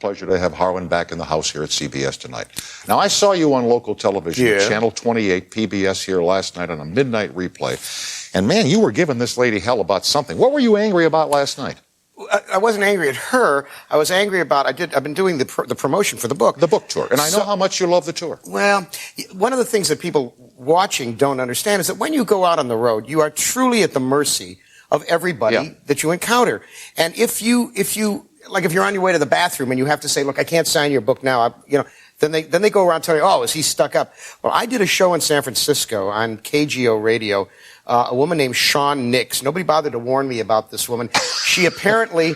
pleasure to have Harlan back in the house here at CBS tonight. Now, I saw you on local television, Channel 28, PBS here last night on a midnight replay. And, man, you were giving this lady hell about something. What were you angry about last night? I wasn't angry at her. I was angry about, I've been doing the promotion for the book. The book tour. And I know how much you love the tour. Well, one of the things that people watching don't understand is that when you go out on the road, you are truly at the mercy of everybody that you encounter. And if you're on your way to the bathroom and you have to say, look, I can't sign your book now, then they go around telling you, oh, is he stuck up? Well, I did a show in San Francisco on KGO radio, a woman named Shawn Nix. Nobody bothered to warn me about this woman. She apparently,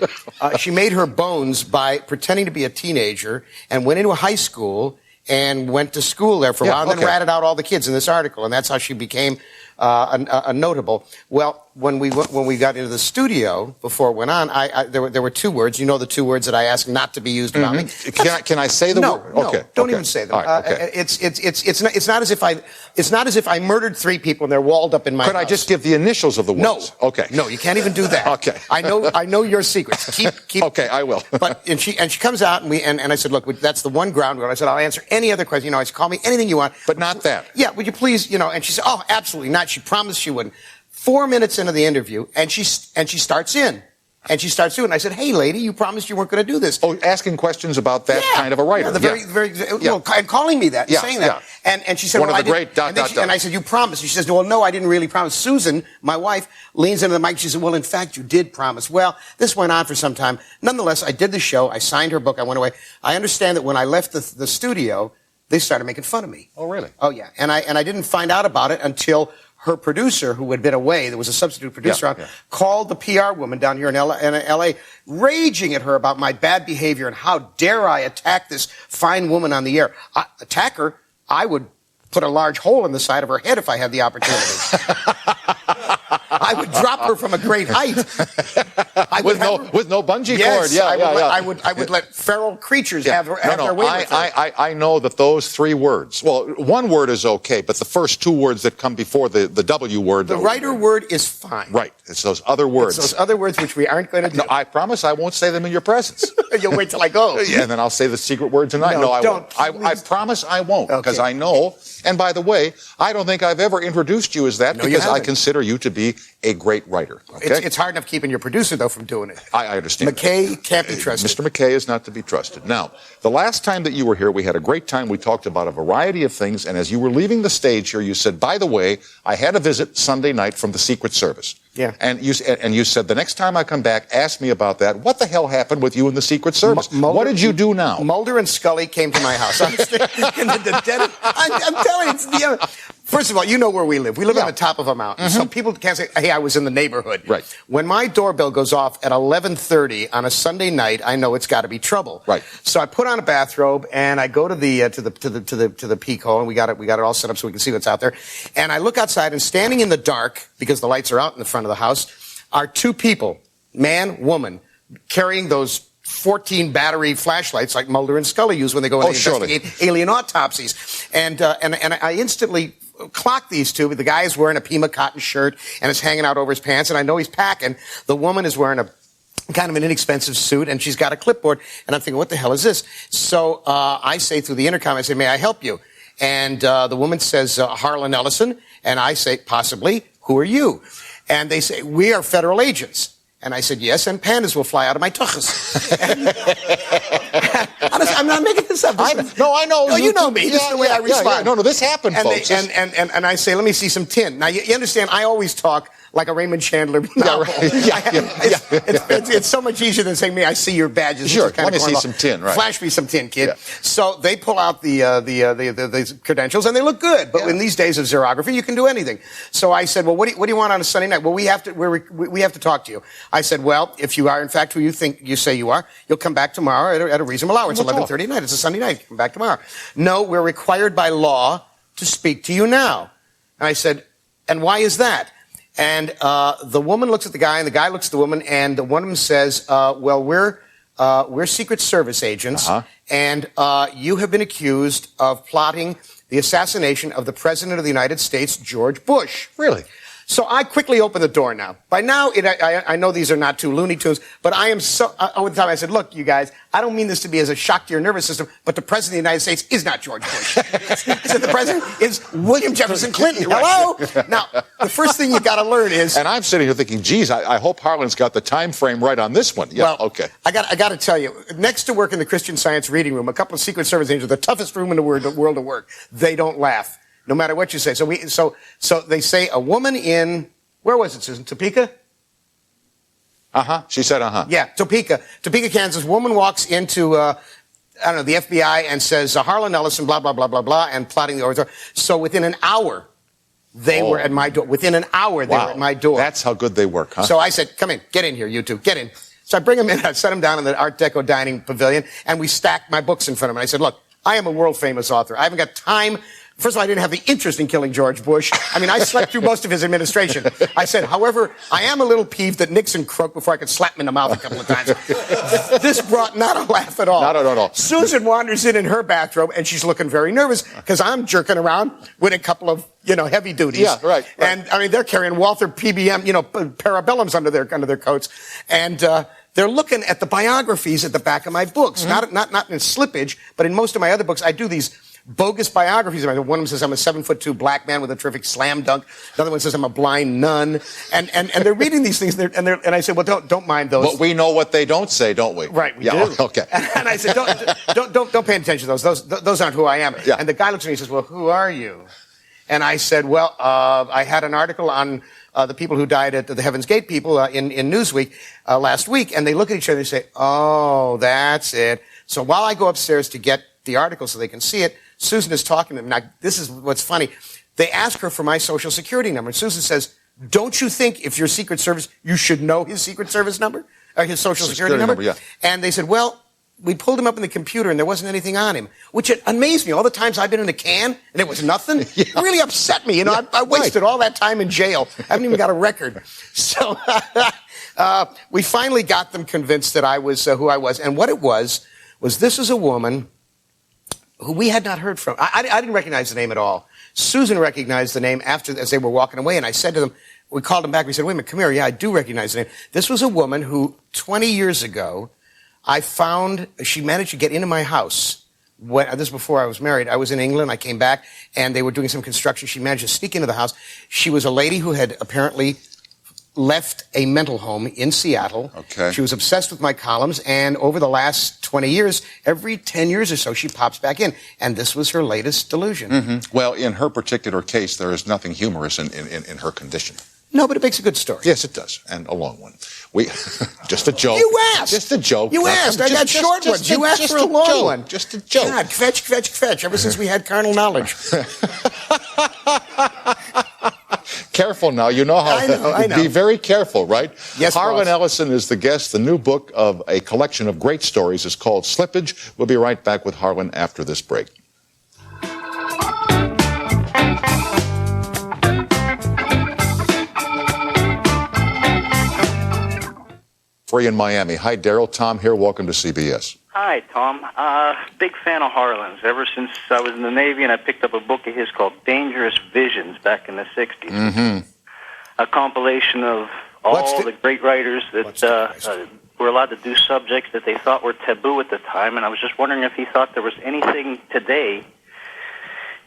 she made her bones by pretending to be a teenager and went into a high school and went to school there for a while and then ratted out all the kids in this article. And that's how she became a notable. Well, when we got into the studio before it went on, there were two words. You know the two words that I asked not to be used about me. Can I say the word? No, don't even say them. Right, it's not as if I murdered three people and they're walled up in my house. Could I just give the initials of the words? No. Okay. No, you can't even do that. Okay. I know your secrets. Keep. Okay, I will. And she comes out and I said, look, that's the one ground rule. I said, I'll answer any other question. I said, call me anything you want. But not that. Yeah, would you please, and she said, oh, absolutely not. She promised she wouldn't. 4 minutes into the interview, and she starts in. And she starts doing it. And I said, hey, lady, you promised you weren't going to do this. Oh, asking questions about that kind of a writer. And calling me that, and saying that. And she said, one of the great ... And I said, you promised. She says, well, no, I didn't really promise. Susan, my wife, leans into the mic. She said, well, in fact, you did promise. Well, this went on for some time. Nonetheless, I did the show. I signed her book. I went away. I understand that when I left the studio, they started making fun of me. Oh, really? Oh, yeah. And I didn't find out about it until her producer, who had been away, there was a substitute producer called the PR woman down here in L.A., raging at her about my bad behavior and how dare I attack this fine woman on the air. Attack her? I would put a large hole in the side of her head if I had the opportunity. I would drop her from a great height. With no bungee cord. I would let feral creatures have their way with her. I know that those three words, well, one word is okay, but the first two words that come before the W word. The writer word is fine. Right. It's those other words. It's those other words which we aren't going to do. No, I promise I won't say them in your presence. You'll wait till I go. Yeah, and then I'll say the secret word tonight. No, I won't. I promise I won't, because I know. And by the way, I don't think I've ever introduced you as that because I consider you to be a great writer. Okay? It's hard enough keeping your producer, though, from doing it. I understand. McKay can't be trusted. Mr. McKay is not to be trusted. Now, the last time that you were here, we had a great time. We talked about a variety of things. And as you were leaving the stage here, you said, by the way, I had a visit Sunday night from the Secret Service. Yeah. And you said, the next time I come back, ask me about that. What the hell happened with you in the Secret Service? What did you do now? Mulder and Scully came to my house. I'm telling you, first of all, you know where we live. We live on the top of a mountain. So people can't say, hey, I was in the neighborhood. Right. When my doorbell goes off at 11:30 on a Sunday night, I know it's got to be trouble. Right. So I put on a bathrobe and I go to the peak hole, and we got it all set up so we can see what's out there. And I look outside, and standing in the dark, because the lights are out in the front of the house, are two people, man, woman, carrying those 14 battery flashlights like Mulder and Scully use when they go and investigate alien autopsies. And I instantly clock these two. The guy is wearing a Pima cotton shirt and is hanging out over his pants, and I know he's packing. The woman is wearing a kind of an inexpensive suit, and she's got a clipboard, and I'm thinking, what the hell is this? So I say through the intercom, I say, may I help you? And the woman says, Harlan Ellison, and I say, possibly, who are you? And they say, we are federal agents. And I said, yes, and pandas will fly out of my tuchus. I'm not making this up. I know. No, you know me. This is the way I respond. No, this happened, folks. And I say, let me see some tin. Now, you understand, I always talk like a Raymond Chandler novel. It's so much easier than saying, me, I see your badges. Sure, let me see some tin, right. Flash me some tin, kid. Yeah. So they pull out the credentials, and they look good. But in these days of xerography, you can do anything. So I said, well, what do you want on a Sunday night? Well, we have to talk to you. I said, well, if you are, in fact, who you say you are, you'll come back tomorrow at a reasonable hour. It's 11:30 at night. It's a Sunday night. Come back tomorrow. No, we're required by law to speak to you now. And I said, and why is that? And the woman looks at the guy, and the guy looks at the woman, and the woman says, well, we're Secret Service agents, and you have been accused of plotting the assassination of the President of the United States, George Bush. Really? So I quickly open the door now. By now, I know these are not two Looney Tunes, but I am so, over the time I said, look, you guys, I don't mean this to be as a shock to your nervous system, but the President of the United States is not George Bush. I said, the President is William Jefferson Clinton. Hello? Now, the first thing you got to learn is... And I'm sitting here thinking, geez, I hope Harlan's got the time frame right on this one. Yeah, well, okay. I got to tell you, next to work in the Christian Science reading room, a couple of Secret Service agents, the toughest room in the world to work. They don't laugh, no matter what you say. So they say a woman in... Where was it, Susan? Topeka? Uh-huh. She said uh-huh. Yeah, Topeka, Kansas. Woman walks into, I don't know, the FBI and says, Harlan, Ellison, blah, blah, blah, blah, blah, and plotting the overthrow. So within an hour, they were at my door. Within an hour, they were at my door. That's how good they work, huh? So I said, come in, get in here, you two, get in. So I bring them in, I set them down in the Art Deco dining pavilion, and we stacked my books in front of them. And I said, look, I am a world-famous author. I haven't got time. First of all, I didn't have the interest in killing George Bush. I mean, I slept through most of his administration. I said, however, I am a little peeved that Nixon croaked before I could slap him in the mouth a couple of times. This brought not a laugh at all. Not at all. Susan wanders in her bathrobe, and she's looking very nervous because I'm jerking around with a couple of, heavy duties. Yeah, right. And, I mean, they're carrying Walther PBM, parabellums under their coats. And, they're looking at the biographies at the back of my books. Mm-hmm. Not in slippage, but in most of my other books, I do these bogus biographies. One of them says I'm a 7'2" black man with a terrific slam dunk. Another one says I'm a blind nun. And they're reading these things, and I say, well, don't mind those. But we know what they don't say, don't we? Right, we do. Okay. And I said, don't pay attention to those. Those aren't who I am. Yeah. And the guy looks at me and says, well, who are you? And I said, well, I had an article on the people who died at the Heaven's Gate people in Newsweek last week, and they look at each other and say, oh, that's it. So while I go upstairs to get the article so they can see it, Susan is talking to them. Now, this is what's funny. They ask her for my Social Security number, and Susan says, don't you think if you're Secret Service, you should know his Secret Service number? Or his Social Security number? Yeah. And they said, well, we pulled him up in the computer and there wasn't anything on him, which it amazed me. All the times I've been in a can and there was nothing, It really upset me. I wasted all that time in jail. I haven't even got a record. So we finally got them convinced that I was who I was. And what it was this is a woman who we had not heard from. I didn't recognize the name at all. Susan recognized the name as they were walking away, and I said to them, we called them back, we said, wait a minute, come here. Yeah, I do recognize the name. This was a woman who 20 years ago, I found she managed to get into my house. This is before I was married. I was in England. I came back, and they were doing some construction. She managed to sneak into the house. She was a lady who had apparently left a mental home in Seattle. Okay. She was obsessed with my columns, and over the last 20 years, every 10 years or so, she pops back in. And this was her latest delusion. Mm-hmm. Well, in her particular case, there is nothing humorous in her condition. No, but it makes a good story. Yes, it does, and a long one. Just a joke. You asked. Just a joke. You asked. I got short ones. You asked for a long one. Just a joke. God, fetch. Ever since we had carnal knowledge. Careful now. You know how. I know. Be very careful, right? Yes, Harlan boss. Ellison is the guest. The new book of a collection of great stories is called Slippage. We'll be right back with Harlan after this break. Free in Miami. Hi, Daryl. Tom here. Welcome to CBS. Hi, Tom. Big fan of Harlan's. Ever since I was in the Navy and I picked up a book of his called Dangerous Visions back in the 60s. Mm-hmm. A compilation of all the great writers that were allowed to do subjects that they thought were taboo at the time. And I was just wondering if he thought there was anything today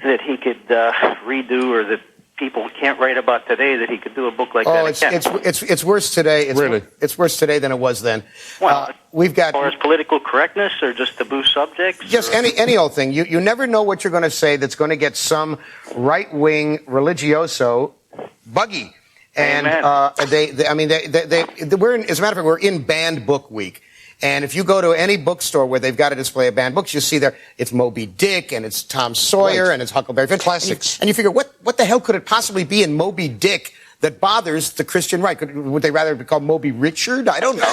that he could redo or that people can't write about today that he could do a book like that again. It's worse today. It's worse today than it was then. Well, we've got as far as political correctness or just taboo subjects? Just any old thing. You never know what you're going to say that's going to get some right-wing religioso buggy. And we're in, as a matter of fact, we're in Banned Book Week. And if you go to any bookstore where they've got a display of banned books, you see there it's Moby Dick and it's Tom Sawyer and it's Huckleberry Finn. Classics. And you figure, what the hell could it possibly be in Moby Dick that bothers the Christian right? Would they rather be called Moby Richard? I don't know.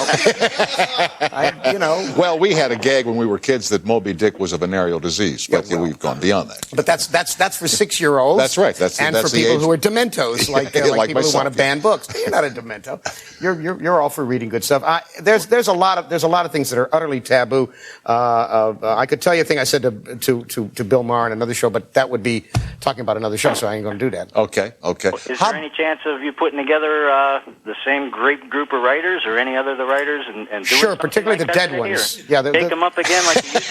Well, we had a gag when we were kids that Moby Dick was a venereal disease, but we've gone beyond that. But that's for 6-year-olds. That's right. That's for the people age. who are dementos, like people myself, who want to ban books. You're not a demento. You're all for reading good stuff. There's a lot of things that are utterly taboo. I could tell you a thing I said to Bill Maher on another show, but that would be talking about another show, so I ain't going to do that. Okay. Is there any chance of of you putting together the same great group of writers, or any other of the writers, and doing sure, particularly like the dead ones. Yeah, take them up again like you used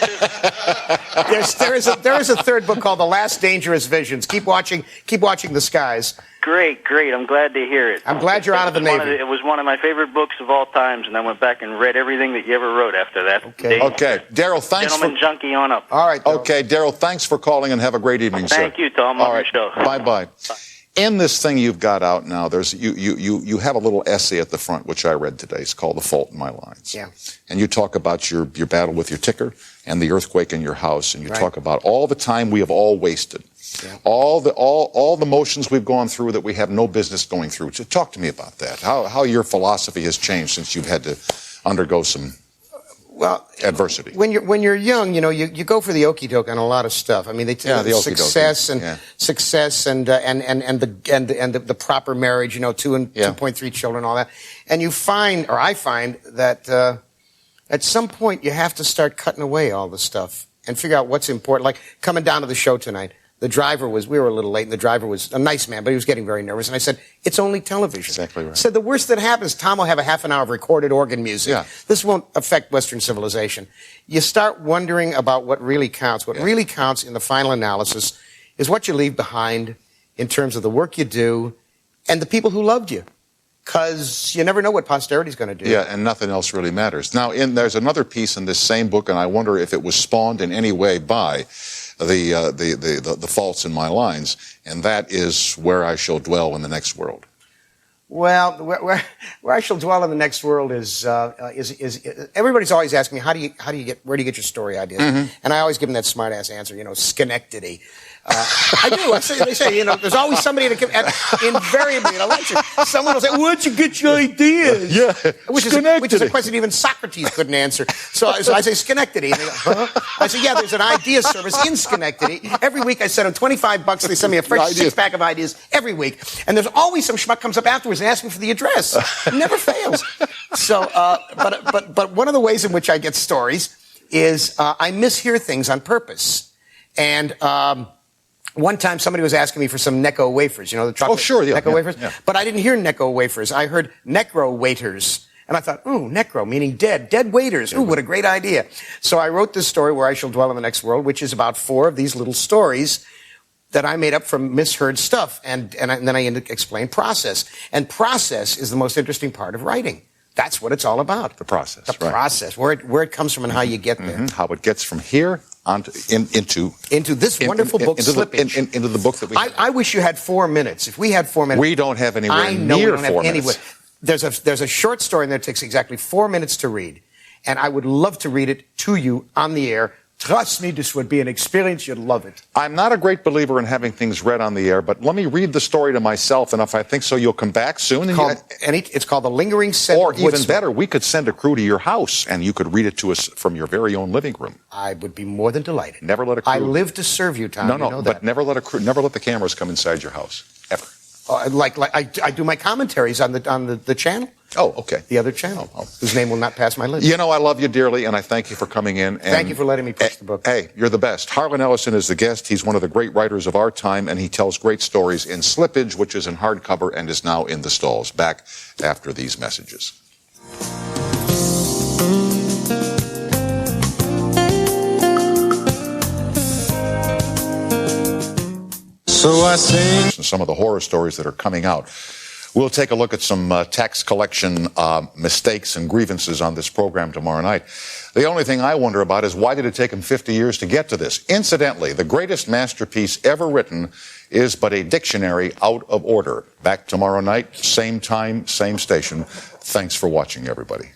to. there is a third book called The Last Dangerous Visions. Keep watching the skies. Great. I'm glad to hear it. I'm glad you're out of the Navy. It was one of my favorite books of all times, and I went back and read everything that you ever wrote after that. Okay. Daryl, thanks Gentleman junkie on up. All right, Daryl. Okay, Daryl, thanks for calling, and have a great evening, sir. Thank you, Tom. All On right. your show. Bye-bye. In this thing you've got out now, you have a little essay at the front, which I read today. It's called The Fault in My Lines. Yeah. And you talk about your battle with your ticker and the earthquake in your house, and you Right. talk about all the time we have all wasted. Yeah. All the motions we've gone through that we have no business going through. So talk to me about that. How your philosophy has changed since you've had to undergo some adversity. When you're young, you go for the okie doke on a lot of stuff. I mean, they tell you success and the proper marriage. 2.3 children, all that. And you find, or I find, that at some point you have to start cutting away all the stuff and figure out what's important. Like coming down to the show tonight. We were a little late, and the driver was a nice man, but he was getting very nervous. And I said, it's only television. Exactly right. I said, the worst that happens, Tom will have a half an hour of recorded organ music. Yeah. This won't affect Western civilization. You start wondering about what really counts. What really counts in the final analysis is what you leave behind in terms of the work you do and the people who loved you. Because you never know what posterity's going to do. Yeah, and nothing else really matters. Now, there's another piece in this same book, and I wonder if it was spawned in any way by the faults in my lines, and that is Where I Shall Dwell in the Next World. Well, where I shall dwell in the next world is everybody's always asking me where do you get your story ideas? Mm-hmm. And I always give them that smart ass answer, Schenectady. I do. They say, there's always somebody that invariably in a lecture, someone will say, where'd you get your ideas? Yeah, which is a question even Socrates couldn't answer. So I say Schenectady. And they go, huh? I say, yeah, there's an idea service in Schenectady. Every week I send them $25. They send me a fresh six-pack of ideas every week. And there's always some schmuck comes up afterwards and asks me for the address. It never fails. So, but one of the ways in which I get stories is I mishear things on purpose. And one time somebody was asking me for some Necco wafers, the chocolate Necco wafers. Yeah. But I didn't hear Necco wafers. I heard necro waiters. And I thought, ooh, necro, meaning dead waiters. Ooh, what a great idea. So I wrote this story, Where I Shall Dwell in the Next World, which is about 4 of these little stories that I made up from misheard stuff. And then I explained process. And process is the most interesting part of writing. That's what it's all about. The process. The process, where it comes from and how you get there. Mm-hmm. How it gets from here into this wonderful book, Slippage. Into the book that we I wish you had 4 minutes. If we had 4 minutes. We don't have anywhere I know near we don't 4 have minutes. There's a short story in there that takes exactly 4 minutes to read. And I would love to read it to you on the air. Trust me, this would be an experience. You'd love it. I'm not a great believer in having things read on the air, but let me read the story to myself, and if I think so, you'll come back soon. It's called The Lingering Scent Or of even Woodstock. better, we could send a crew to your house, and you could read it to us from your very own living room. I would be more than delighted. Never let a crew... I live to serve you, Tom. No, but never let the cameras come inside your house, ever. Like I do my commentaries on the channel. Oh, okay. The other channel, whose name will not pass my lips. I love you dearly, and I thank you for coming in. And thank you for letting me push the book. Hey, you're the best. Harlan Ellison is the guest. He's one of the great writers of our time, and he tells great stories in Slippage, which is in hardcover and is now in the stalls. Back after these messages. So I say some of the horror stories that are coming out. We'll take a look at some tax collection mistakes and grievances on this program tomorrow night. The only thing I wonder about is why did it take him 50 years to get to this? Incidentally, the greatest masterpiece ever written is but a dictionary out of order. Back tomorrow night, same time, same station. Thanks for watching, everybody.